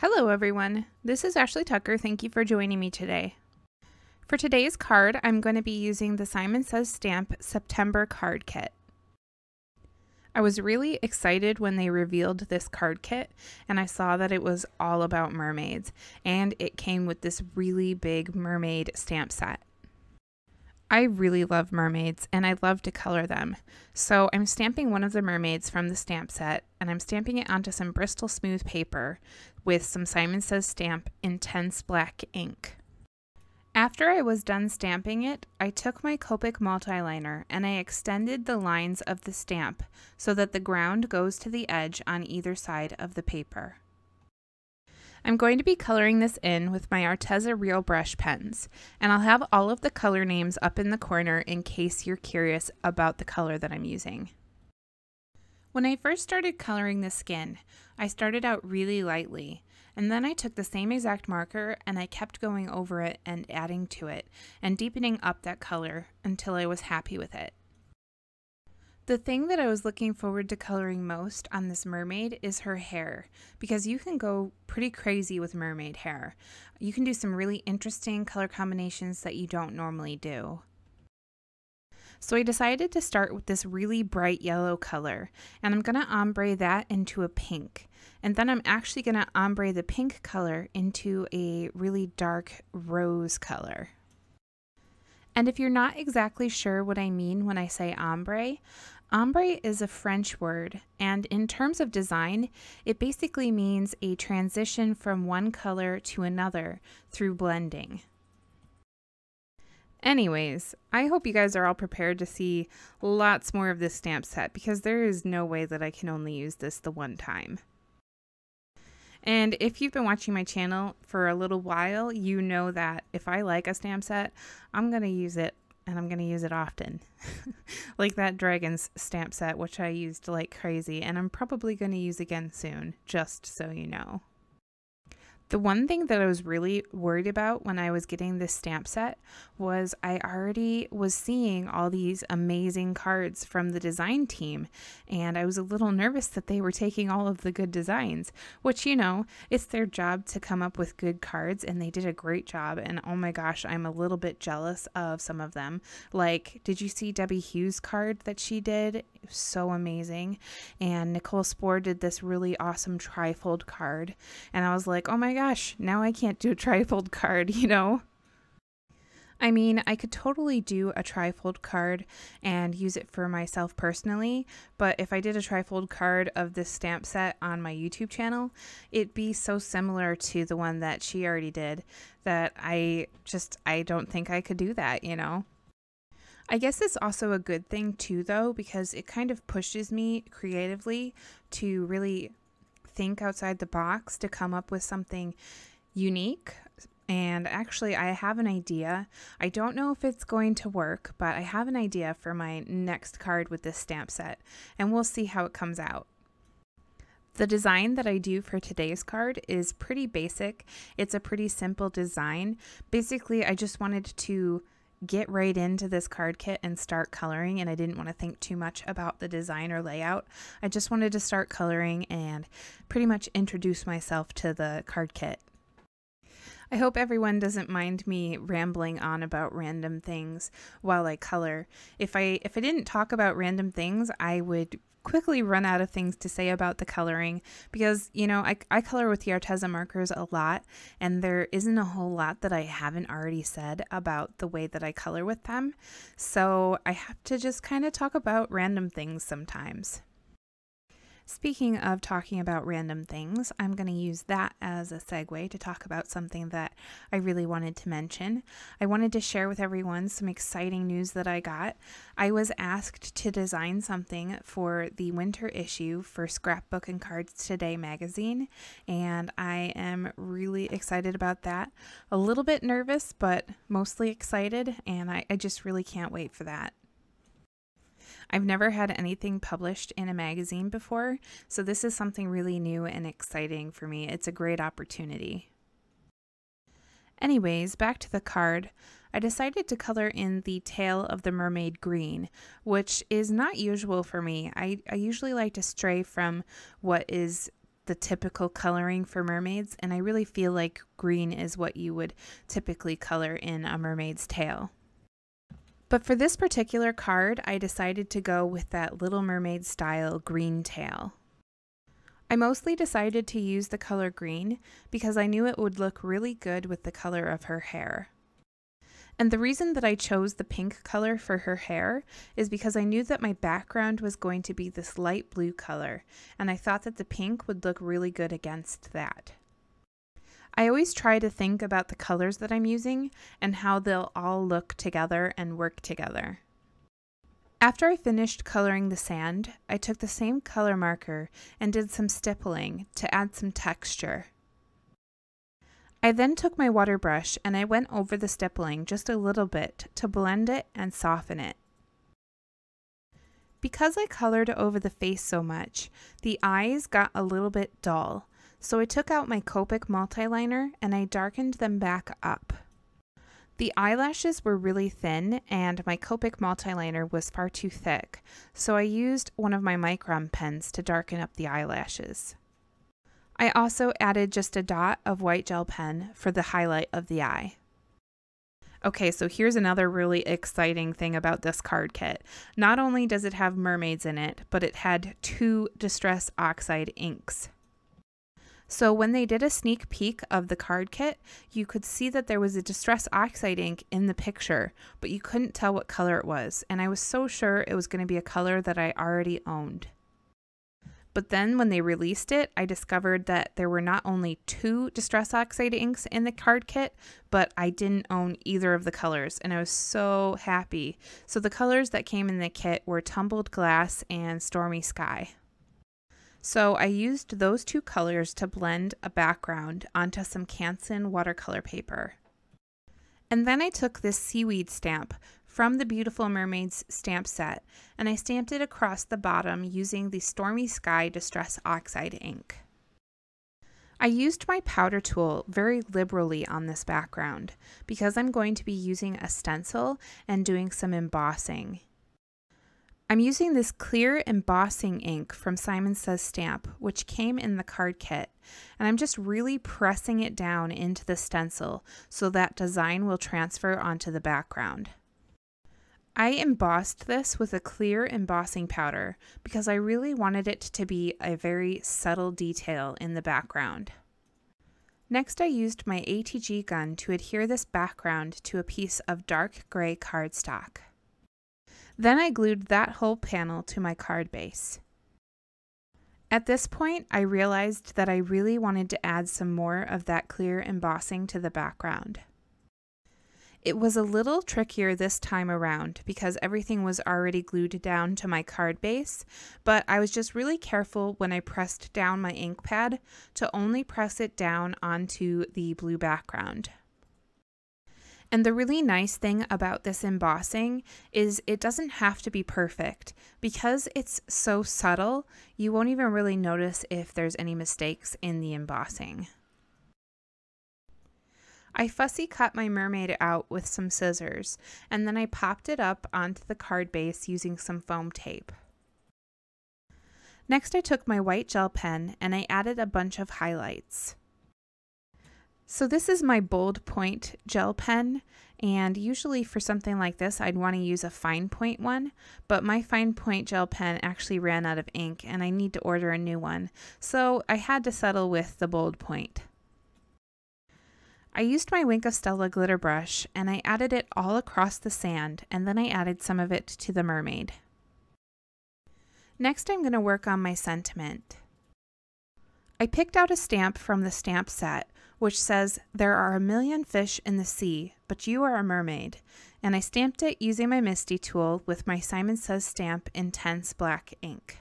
Hello everyone, this is Ashley Tucker. Thank you for joining me today. For today's card, I'm going to be using the Simon Says Stamp September card kit. I was really excited when they revealed this card kit and I saw that it was all about mermaids and it came with this really big mermaid stamp set. I really love mermaids and I love to color them. So I'm stamping one of the mermaids from the stamp set and I'm stamping it onto some Bristol Smooth paper with some Simon Says Stamp Intense Black ink. After I was done stamping it, I took my Copic multi-liner and I extended the lines of the stamp so that the ground goes to the edge on either side of the paper. I'm going to be coloring this in with my Arteza Real Brush pens, and I'll have all of the color names up in the corner in case you're curious about the color that I'm using. When I first started coloring the skin, I started out really lightly, and then I took the same exact marker and I kept going over it and adding to it and deepening up that color until I was happy with it. The thing that I was looking forward to coloring most on this mermaid is her hair, because you can go pretty crazy with mermaid hair. You can do some really interesting color combinations that you don't normally do. So I decided to start with this really bright yellow color, and I'm going to ombre that into a pink. And then I'm actually going to ombre the pink color into a really dark rose color. And if you're not exactly sure what I mean when I say ombre, ombre is a French word, and in terms of design, it basically means a transition from one color to another through blending. Anyways, I hope you guys are all prepared to see lots more of this stamp set because there is no way that I can only use this the one time. And if you've been watching my channel for a little while, you know that if I like a stamp set, I'm going to use it and I'm going to use it often. Like that Dragons stamp set, which I used like crazy, and I'm probably going to use again soon, just so you know. The one thing that I was really worried about when I was getting this stamp set was I already was seeing all these amazing cards from the design team, and I was a little nervous that they were taking all of the good designs, which, you know, it's their job to come up with good cards, and they did a great job, and oh my gosh, I'm a little bit jealous of some of them. Like, did you see Debbie Hughes' card that she did? It was so amazing. And Nicole Spohr did this really awesome trifold card, and I was like, oh my gosh, now I can't do a trifold card, you know? I mean, I could totally do a trifold card and use it for myself personally, but if I did a trifold card of this stamp set on my YouTube channel, it'd be so similar to the one that she already did that I don't think I could do that, you know? I guess it's also a good thing too, though, because it kind of pushes me creatively to really think outside the box to come up with something unique. And actually, I have an idea. I don't know if it's going to work, but I have an idea for my next card with this stamp set, and we'll see how it comes out. The design that I do for today's card is pretty basic. It's a pretty simple design. Basically, I just wanted to get right into this card kit and start coloring, and I didn't want to think too much about the design or layout. I just wanted to start coloring and pretty much introduce myself to the card kit. I hope everyone doesn't mind me rambling on about random things while I color. If I didn't talk about random things, I would quickly run out of things to say about the coloring because, you know, I color with the Arteza markers a lot, and there isn't a whole lot that I haven't already said about the way that I color with them. So I have to just kind of talk about random things sometimes. Speaking of talking about random things, I'm going to use that as a segue to talk about something that I really wanted to mention. I wanted to share with everyone some exciting news that I got. I was asked to design something for the winter issue for Scrapbook and Cards Today magazine, and I am really excited about that. A little bit nervous, but mostly excited, and I just really can't wait for that. I've never had anything published in a magazine before, so this is something really new and exciting for me. It's a great opportunity. Anyways, back to the card. I decided to color in the tail of the mermaid green, which is not usual for me. I usually like to stray from what is the typical coloring for mermaids, and I really feel like green is what you would typically color in a mermaid's tail. But for this particular card, I decided to go with that Little Mermaid style green tail. I mostly decided to use the color green because I knew it would look really good with the color of her hair. And the reason that I chose the pink color for her hair is because I knew that my background was going to be this light blue color, and I thought that the pink would look really good against that. I always try to think about the colors that I'm using and how they'll all look together and work together. After I finished coloring the sand, I took the same color marker and did some stippling to add some texture. I then took my water brush and I went over the stippling just a little bit to blend it and soften it. Because I colored over the face so much, the eyes got a little bit dull, so I took out my Copic multiliner and I darkened them back up. The eyelashes were really thin and my Copic multiliner was far too thick, so I used one of my Micron pens to darken up the eyelashes. I also added just a dot of white gel pen for the highlight of the eye. Okay, so here's another really exciting thing about this card kit. Not only does it have mermaids in it, but it had 2 Distress Oxide inks. So when they did a sneak peek of the card kit, you could see that there was a Distress Oxide ink in the picture, but you couldn't tell what color it was, and I was so sure it was going to be a color that I already owned. But then when they released it, I discovered that there were not only 2 Distress Oxide inks in the card kit, but I didn't own either of the colors, and I was so happy. So the colors that came in the kit were Tumbled Glass and Stormy Sky. So I used those 2 colors to blend a background onto some Canson watercolor paper. And then I took this seaweed stamp from the Beautiful Mermaids stamp set, and I stamped it across the bottom using the Stormy Sky Distress Oxide ink. I used my powder tool very liberally on this background because I'm going to be using a stencil and doing some embossing. I'm using this clear embossing ink from Simon Says Stamp, which came in the card kit, and I'm just really pressing it down into the stencil so that design will transfer onto the background. I embossed this with a clear embossing powder because I really wanted it to be a very subtle detail in the background. Next, I used my ATG gun to adhere this background to a piece of dark gray cardstock. Then I glued that whole panel to my card base. At this point, I realized that I really wanted to add some more of that clear embossing to the background. It was a little trickier this time around because everything was already glued down to my card base, but I was just really careful when I pressed down my ink pad to only press it down onto the blue background. And the really nice thing about this embossing is it doesn't have to be perfect. Because it's so subtle, you won't even really notice if there's any mistakes in the embossing. I fussy cut my mermaid out with some scissors, and then I popped it up onto the card base using some foam tape. Next, I took my white gel pen and I added a bunch of highlights. So this is my bold point gel pen, and usually for something like this I'd want to use a fine point one, but my fine point gel pen actually ran out of ink and I need to order a new one, so I had to settle with the bold point. I used my Wink of Stella glitter brush and I added it all across the sand, and then I added some of it to the mermaid. Next, I'm going to work on my sentiment. I picked out a stamp from the stamp set which says, "There are a million fish in the sea, but you are a mermaid," and I stamped it using my Misty tool with my Simon Says Stamp Intense black ink.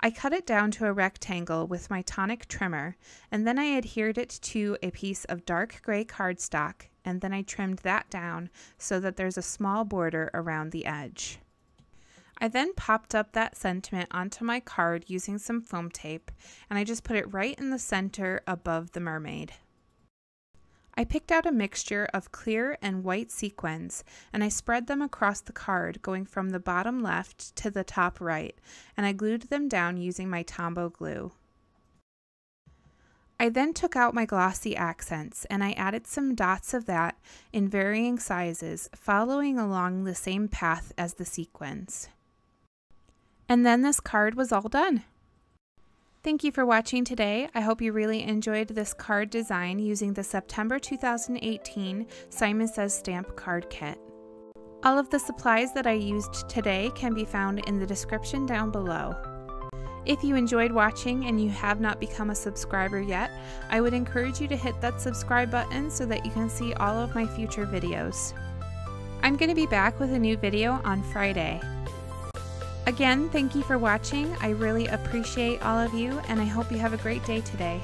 I cut it down to a rectangle with my tonic trimmer, and then I adhered it to a piece of dark gray cardstock, and then I trimmed that down so that there's a small border around the edge. I then popped up that sentiment onto my card using some foam tape, and I just put it right in the center above the mermaid. I picked out a mixture of clear and white sequins, and I spread them across the card going from the bottom left to the top right, and I glued them down using my Tombow glue. I then took out my glossy accents and I added some dots of that in varying sizes, following along the same path as the sequins. And then this card was all done. Thank you for watching today. I hope you really enjoyed this card design using the September 2018 Simon Says Stamp Card Kit. All of the supplies that I used today can be found in the description down below. If you enjoyed watching and you have not become a subscriber yet, I would encourage you to hit that subscribe button so that you can see all of my future videos. I'm going to be back with a new video on Friday. Again, thank you for watching. I really appreciate all of you, and I hope you have a great day today.